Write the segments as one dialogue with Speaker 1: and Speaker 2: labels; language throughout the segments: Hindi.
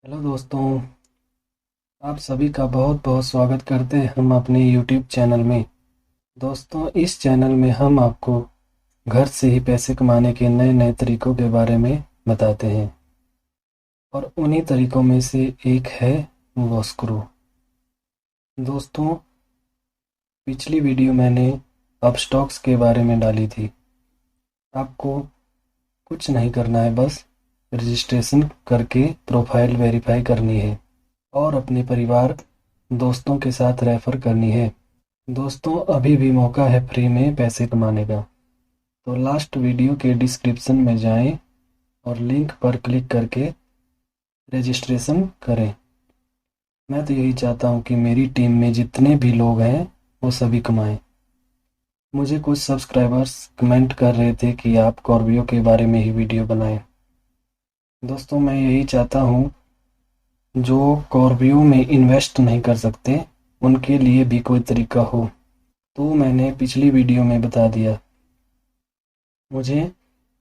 Speaker 1: हेलो दोस्तों, आप सभी का बहुत बहुत स्वागत करते हैं हम अपने YouTube चैनल में। दोस्तों, इस चैनल में हम आपको घर से ही पैसे कमाने के नए नए तरीकों के बारे में बताते हैं और उन्हीं तरीकों में से एक है वॉस्क्रू। दोस्तों, पिछली वीडियो मैंने अपस्टॉक्स के बारे में डाली थी। आपको कुछ नहीं करना है, बस रजिस्ट्रेशन करके प्रोफाइल वेरीफाई करनी है और अपने परिवार दोस्तों के साथ रेफर करनी है। दोस्तों, अभी भी मौका है फ्री में पैसे कमाने का, तो लास्ट वीडियो के डिस्क्रिप्शन में जाएं और लिंक पर क्लिक करके रजिस्ट्रेशन करें। मैं तो यही चाहता हूं कि मेरी टीम में जितने भी लोग हैं वो सभी कमाएं। मुझे कुछ सब्सक्राइबर्स कमेंट कर रहे थे कि आप कॉर्बियो के बारे में ही वीडियो बनाएं। दोस्तों, मैं यही चाहता हूं, जो कॉर्बियो में इन्वेस्ट नहीं कर सकते उनके लिए भी कोई तरीका हो, तो मैंने पिछली वीडियो में बता दिया। मुझे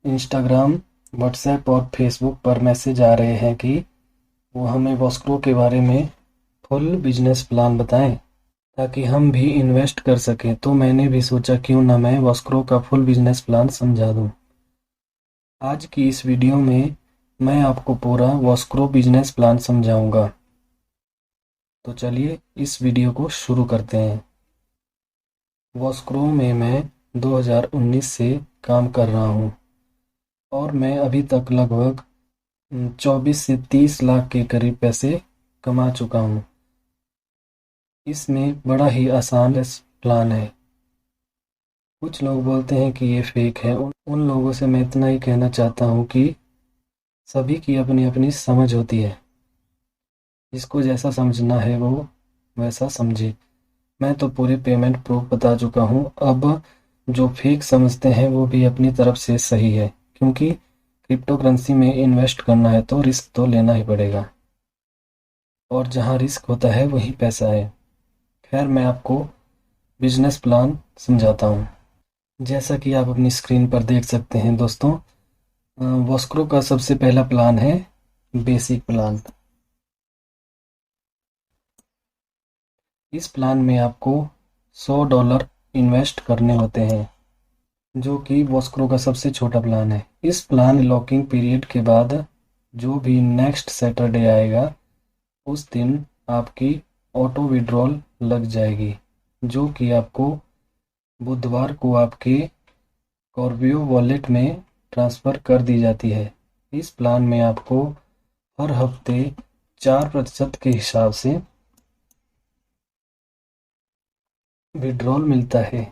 Speaker 1: इंस्टाग्राम, व्हाट्सएप और फेसबुक पर मैसेज आ रहे हैं कि वो हमें वॉस्क्रो के बारे में फुल बिजनेस प्लान बताएं ताकि हम भी इन्वेस्ट कर सकें। तो मैंने भी सोचा क्यों ना मैं वॉस्क्रो का फुल बिजनेस प्लान समझा दूं। आज की इस वीडियो में मैं आपको पूरा वॉस्क्रो बिजनेस प्लान समझाऊंगा। तो चलिए इस वीडियो को शुरू करते हैं। वॉस्क्रो में मैं 2019 से काम कर रहा हूं और मैं अभी तक लगभग 24 से 30 लाख के करीब पैसे कमा चुका हूं। इसमें बड़ा ही आसान प्लान है। कुछ लोग बोलते हैं कि ये फेक है। उन लोगों से मैं इतना ही कहना चाहता हूं कि सभी की अपनी अपनी समझ होती है। जिसको जैसा समझना है वो वैसा समझे। मैं तो पूरे पेमेंट प्रूफ बता चुका हूं। अब जो फेक समझते हैं वो भी अपनी तरफ से सही है, क्योंकि क्रिप्टो करेंसी में इन्वेस्ट करना है तो रिस्क तो लेना ही पड़ेगा और जहां रिस्क होता है वहीं पैसा है। खैर, मैं आपको बिजनेस प्लान समझाता हूं। जैसा कि आप अपनी स्क्रीन पर देख सकते हैं दोस्तों, वॉस्क्रो का सबसे पहला प्लान है बेसिक प्लान। इस प्लान में आपको $100 इन्वेस्ट करने होते हैं, जो कि वॉस्क्रो का सबसे छोटा प्लान है। इस प्लान लॉकिंग पीरियड के बाद जो भी नेक्स्ट सैटरडे आएगा उस दिन आपकी ऑटो विड्रॉल लग जाएगी, जो कि आपको बुधवार को आपके कॉर्बियो वॉलेट में ट्रांसफ़र कर दी जाती है। इस प्लान में आपको हर हफ्ते 4% के हिसाब से विड्रॉल मिलता है,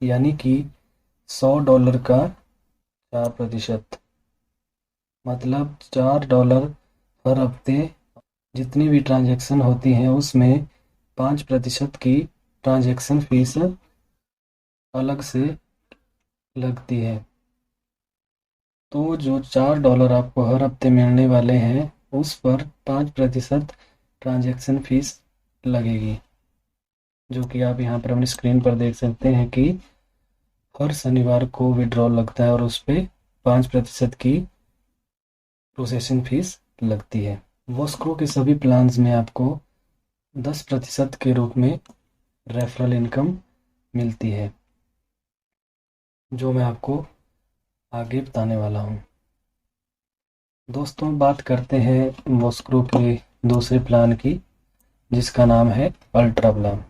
Speaker 1: यानी कि $100 का 4%, मतलब $4 हर हफ्ते। जितनी भी ट्रांजैक्शन होती हैं उसमें 5% की ट्रांजैक्शन फीस अलग से लगती है। तो जो $4 आपको हर हफ्ते मिलने वाले हैं उस पर 5% ट्रांजैक्शन फीस लगेगी, जो कि आप यहाँ पर अपनी स्क्रीन पर देख सकते हैं कि हर शनिवार को विड्रॉल लगता है और उस पर 5% की प्रोसेसिंग फीस लगती है। वॉस्क्रो के सभी प्लान्स में आपको 10% के रूप में रेफरल इनकम मिलती है, जो मैं आपको आगे बताने वाला हूँ। दोस्तों, बात करते हैं वॉस्क्रो के दूसरे प्लान की, जिसका नाम है अल्ट्रा प्लान।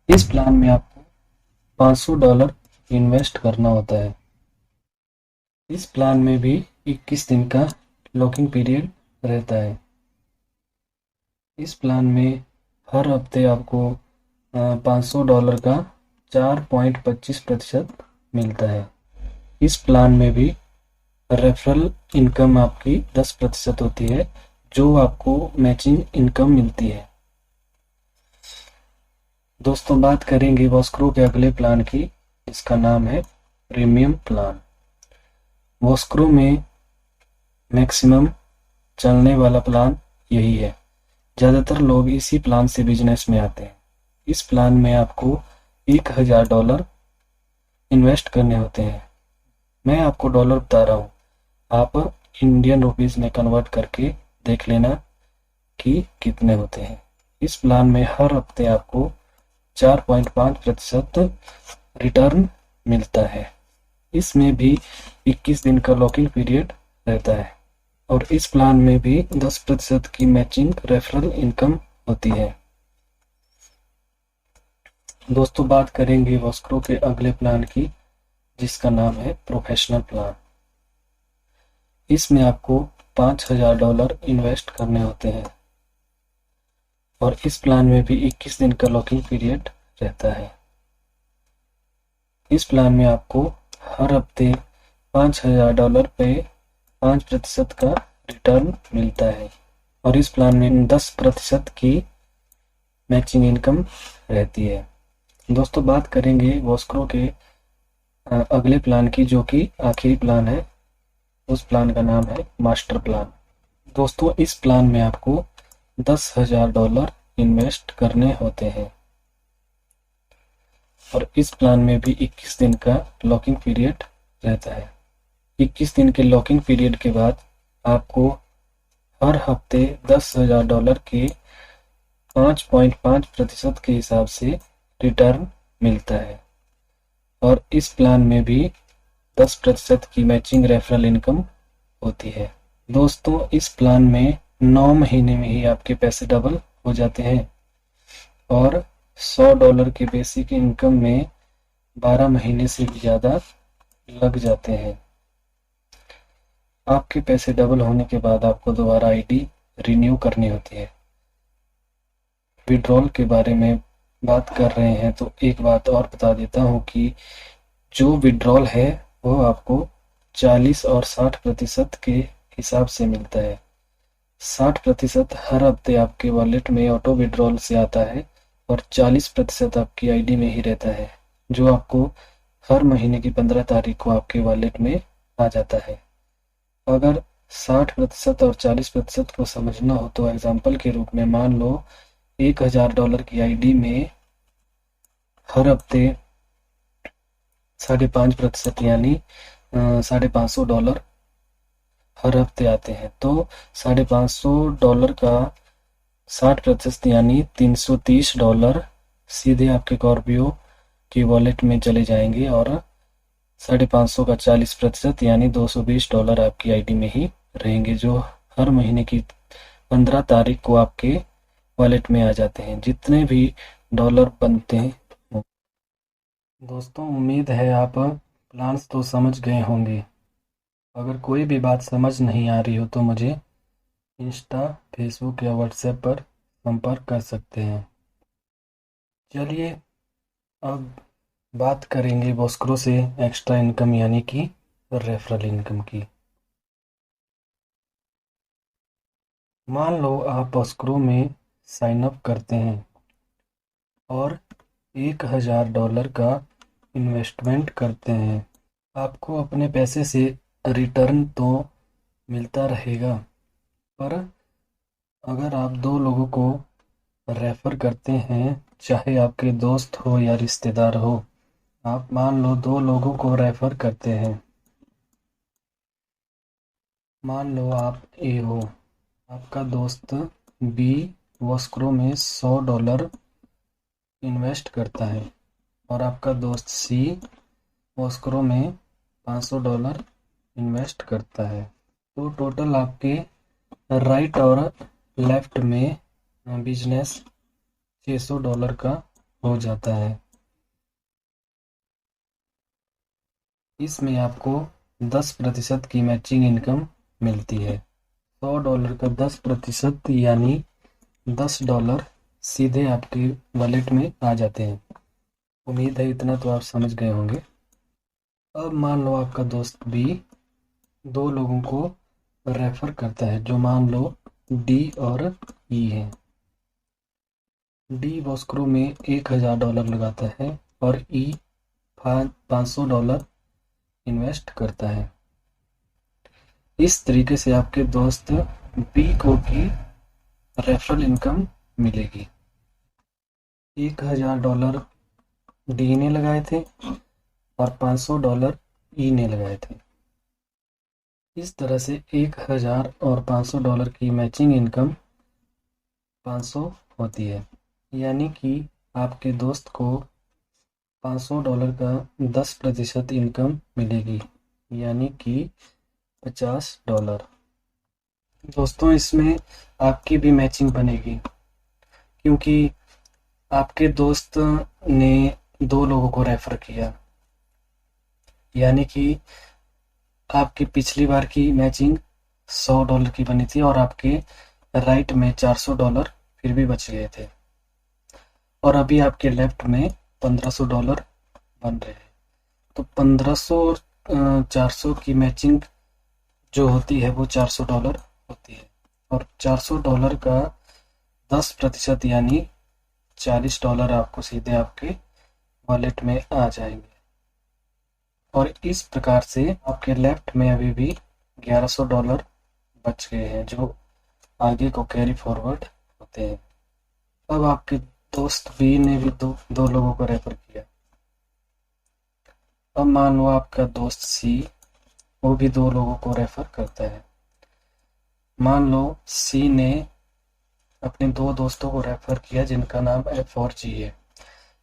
Speaker 1: इस प्लान में आपको $500 इन्वेस्ट करना होता है। इस प्लान में भी 21 दिन का लॉकिंग पीरियड रहता है। इस प्लान में हर हफ्ते आपको $500 का 4.25% मिलता है। इस प्लान में भी रेफरल इनकम आपकी 10% होती है, जो आपको मैचिंग इनकम मिलती है। दोस्तों, बात करेंगे वॉस्क्रो के अगले प्लान की, जिसका नाम है प्रीमियम प्लान। वॉस्क्रो में मैक्सिमम चलने वाला प्लान यही है। ज़्यादातर लोग इसी प्लान से बिजनेस में आते हैं। इस प्लान में आपको $1000 इन्वेस्ट करने होते हैं। मैं आपको डॉलर बता रहा हूँ, आप इंडियन रुपीस में कन्वर्ट करके देख लेना कि कितने होते हैं। इस प्लान में हर हफ्ते आपको 4.5% रिटर्न मिलता है। इसमें भी 21 दिन का लॉकिंग पीरियड रहता है और इस प्लान में भी 10% की मैचिंग रेफरल इनकम होती है। दोस्तों, बात करेंगे वॉस्क्रो के अगले प्लान की, जिसका नाम है प्रोफेशनल प्लान। इसमें आपको $5,000 इन्वेस्ट करने होते हैं और इस प्लान में भी 21 दिन का लॉकिंग पीरियड रहता है। इस प्लान में आपको हर हफ्ते $5,000 पे 5% का रिटर्न मिलता है और इस प्लान में 10% की मैचिंग इनकम रहती है। दोस्तों, बात करेंगे वॉस्क्रो के अगले प्लान की, जो कि आखिरी प्लान है। उस प्लान का नाम है मास्टर प्लान। दोस्तों, इस प्लान में आपको $10,000 इन्वेस्ट करने होते हैं और इस प्लान में भी 21 दिन का लॉकिंग पीरियड रहता है। 21 दिन के लॉकिंग पीरियड के बाद आपको हर हफ्ते $10,000 के 5.5% के हिसाब से रिटर्न मिलता है और इस प्लान में भी 10% की मैचिंग रेफरल इनकम होती है। दोस्तों, इस प्लान में 9 महीने में ही आपके पैसे डबल हो जाते हैं और $100 के बेसिक इनकम में 12 महीने से भी ज़्यादा लग जाते हैं। आपके पैसे डबल होने के बाद आपको दोबारा आईडी रिन्यू करनी होती है। विड्रॉल के बारे में बात कर रहे हैं तो एक बात और बता देता हूँ कि जो विड्रॉल है वो आपको 40 और 60% के हिसाब से मिलता है। 60% हर हफ्ते आपके वॉलेट में ऑटो विड्रॉल से आता है और 40% आपकी आईडी में ही रहता है, जो आपको हर महीने की 15 तारीख को आपके वॉलेट में आ जाता है। अगर 60% और 40% को समझना हो तो एग्जाम्पल के रूप में मान लो $1,000 की आईडी में हर हफ्ते 5.5% यानी $550 हर हफ्ते आते हैं, तो $550 का 60% यानी $330 सीधे आपके कॉर्बियो की वॉलेट में चले जाएंगे और 550 का 40% यानी $220 आपकी आईडी में ही रहेंगे, जो हर महीने की 15 तारीख को आपके वॉलेट में आ जाते हैं, जितने भी डॉलर बनते हैं। दोस्तों, उम्मीद है आप प्लान्स तो समझ गए होंगे। अगर कोई भी बात समझ नहीं आ रही हो तो मुझे इंस्टा, फेसबुक या व्हाट्सएप पर संपर्क कर सकते हैं। चलिए अब बात करेंगे वॉस्क्रो से एक्स्ट्रा इनकम यानी कि रेफरल इनकम की। मान लो आप वॉस्क्रो में साइन अप करते हैं और $1,000 का इन्वेस्टमेंट करते हैं। आपको अपने पैसे से रिटर्न तो मिलता रहेगा, पर अगर आप 2 लोगों को रेफ़र करते हैं, चाहे आपके दोस्त हो या रिश्तेदार हो, आप मान लो 2 लोगों को रेफ़र करते हैं। मान लो आप ए हो, आपका दोस्त बी वॉस्क्रो में $100 इन्वेस्ट करता है और आपका दोस्त सी वॉस्क्रो में $500 इन्वेस्ट करता है। तो टोटल आपके राइट और लेफ्ट में बिजनेस $600 का हो जाता है। इसमें आपको 10% की मैचिंग इनकम मिलती है। $100 का 10% यानी $10 सीधे आपके वॉलेट में आ जाते हैं। उम्मीद है इतना तो आप समझ गए होंगे। अब मान लो आपका दोस्त बी 2 लोगों को रेफर करता है, जो मान लो डी और ई हैं। डी वॉस्क्रो में $1,000 लगाता है और ई $500 इन्वेस्ट करता है। इस तरीके से आपके दोस्त बी को भी रेफरल इनकम मिलेगी। $1,000 डी ने लगाए थे और $500 ई ने लगाए थे। इस तरह से 1000 और $500 की मैचिंग इनकम 500 होती है, यानी कि आपके दोस्त को $500 का 10% इनकम मिलेगी, यानी कि $50। दोस्तों, इसमें आपकी भी मैचिंग बनेगी, क्योंकि आपके दोस्त ने 2 लोगों को रेफर किया, यानी कि आपकी पिछली बार की मैचिंग $100 की बनी थी और आपके राइट में $400 फिर भी बच गए थे, और अभी आपके लेफ्ट में $1500 बन रहे हैं। तो 1500 और 400 की मैचिंग जो होती है वो $400 होती है, और $400 का 10% यानी $40 आपको सीधे आपके वॉलेट में आ जाएंगे। और इस प्रकार से आपके लेफ्ट में अभी भी $1100 बच गए हैं, जो आगे को कैरी फॉरवर्ड होते हैं। अब आपके दोस्त बी ने भी दो लोगों को रेफर किया। अब मान लो आपका दोस्त सी, वो भी 2 लोगों को रेफर करता है। मान लो सी ने अपने 2 दोस्तों को रेफर किया जिनका नाम एफ और जी है।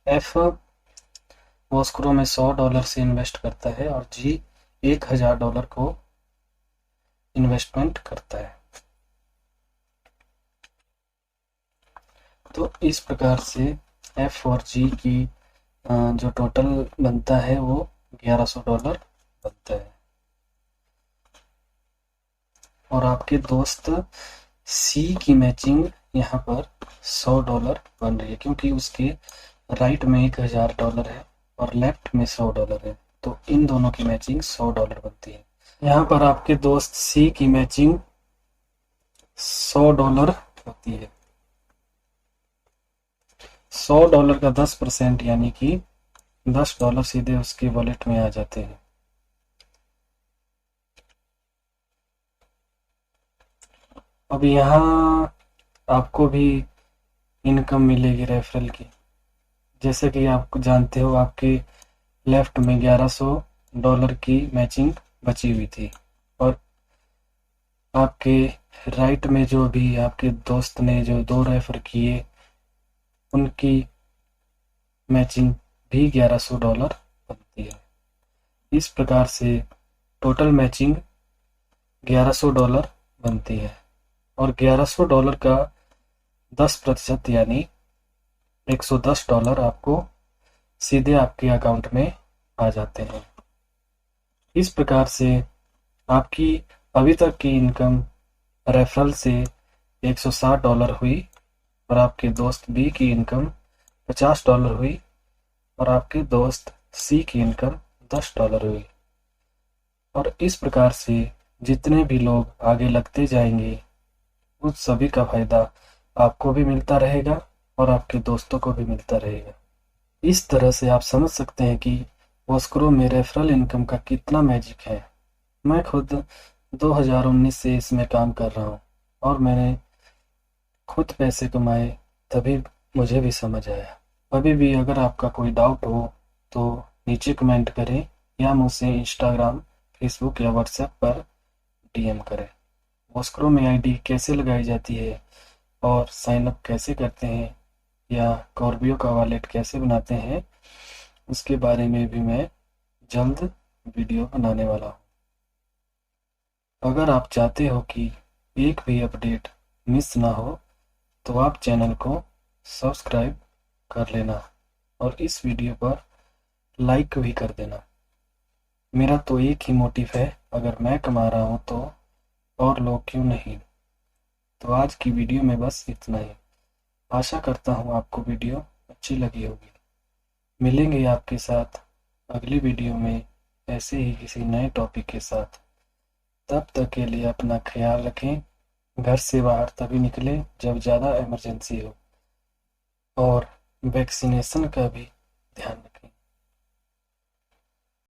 Speaker 1: एफ वो एस्क्रो में $100 से इन्वेस्ट करता है और जी $1000 को इन्वेस्टमेंट करता है। तो इस प्रकार से एफ और जी की जो टोटल बनता है वो $1100 बनता है, और आपके दोस्त सी की मैचिंग यहाँ पर $100 बन रही है, क्योंकि उसके राइट में $1000 है और लेफ्ट में $100 है, तो इन दोनों की मैचिंग $100 बनती है। यहाँ पर आपके दोस्त सी की मैचिंग $100 होती है। $100 का 10% यानी कि $10 सीधे उसके वॉलेट में आ जाते हैं। अब यहाँ आपको भी इनकम मिलेगी रेफरल की। जैसे कि आप जानते हो, आपके लेफ्ट में $1100 की मैचिंग बची हुई थी, और आपके राइट में जो भी आपके दोस्त ने जो 2 रेफर किए उनकी मैचिंग भी $1100 बनती है। इस प्रकार से टोटल मैचिंग $1100 बनती है, और $1100 का 10% यानी $110 आपको सीधे आपके अकाउंट में आ जाते हैं। इस प्रकार से आपकी अभी तक की इनकम रेफरल से $160 हुई, और आपके दोस्त बी की इनकम $50 हुई, और आपके दोस्त सी की इनकम $10 हुई। और इस प्रकार से जितने भी लोग आगे लगते जाएंगे उस सभी का फायदा आपको भी मिलता रहेगा और आपके दोस्तों को भी मिलता रहेगा। इस तरह से आप समझ सकते हैं कि वॉस्क्रो में रेफरल इनकम का कितना मैजिक है। मैं खुद 2019 से इसमें काम कर रहा हूँ, और मैंने खुद पैसे कमाए, तभी मुझे भी समझ आया। अभी भी अगर आपका कोई डाउट हो तो नीचे कमेंट करें, या मुझसे इंस्टाग्राम, फेसबुक या व्हाट्सएप पर डीएम करें। वॉस्क्रो में आईडी कैसे लगाई जाती है और साइन अप कैसे करते हैं, या कॉर्बियो का वॉलेट कैसे बनाते हैं, उसके बारे में भी मैं जल्द वीडियो बनाने वाला हूँ। अगर आप चाहते हो कि एक भी अपडेट मिस ना हो तो आप चैनल को सब्सक्राइब कर लेना, और इस वीडियो पर लाइक भी कर देना। मेरा तो एक ही मोटिव है, अगर मैं कमा रहा हूँ तो और लोग क्यों नहीं। तो आज की वीडियो में बस इतना ही। आशा करता हूँ आपको वीडियो अच्छी लगी होगी। मिलेंगे आपके साथ अगली वीडियो में ऐसे ही किसी नए टॉपिक के साथ। तब तक के लिए अपना ख्याल रखें। घर से बाहर तभी निकलें जब ज़्यादा इमरजेंसी हो, और वैक्सीनेशन का भी ध्यान रखें।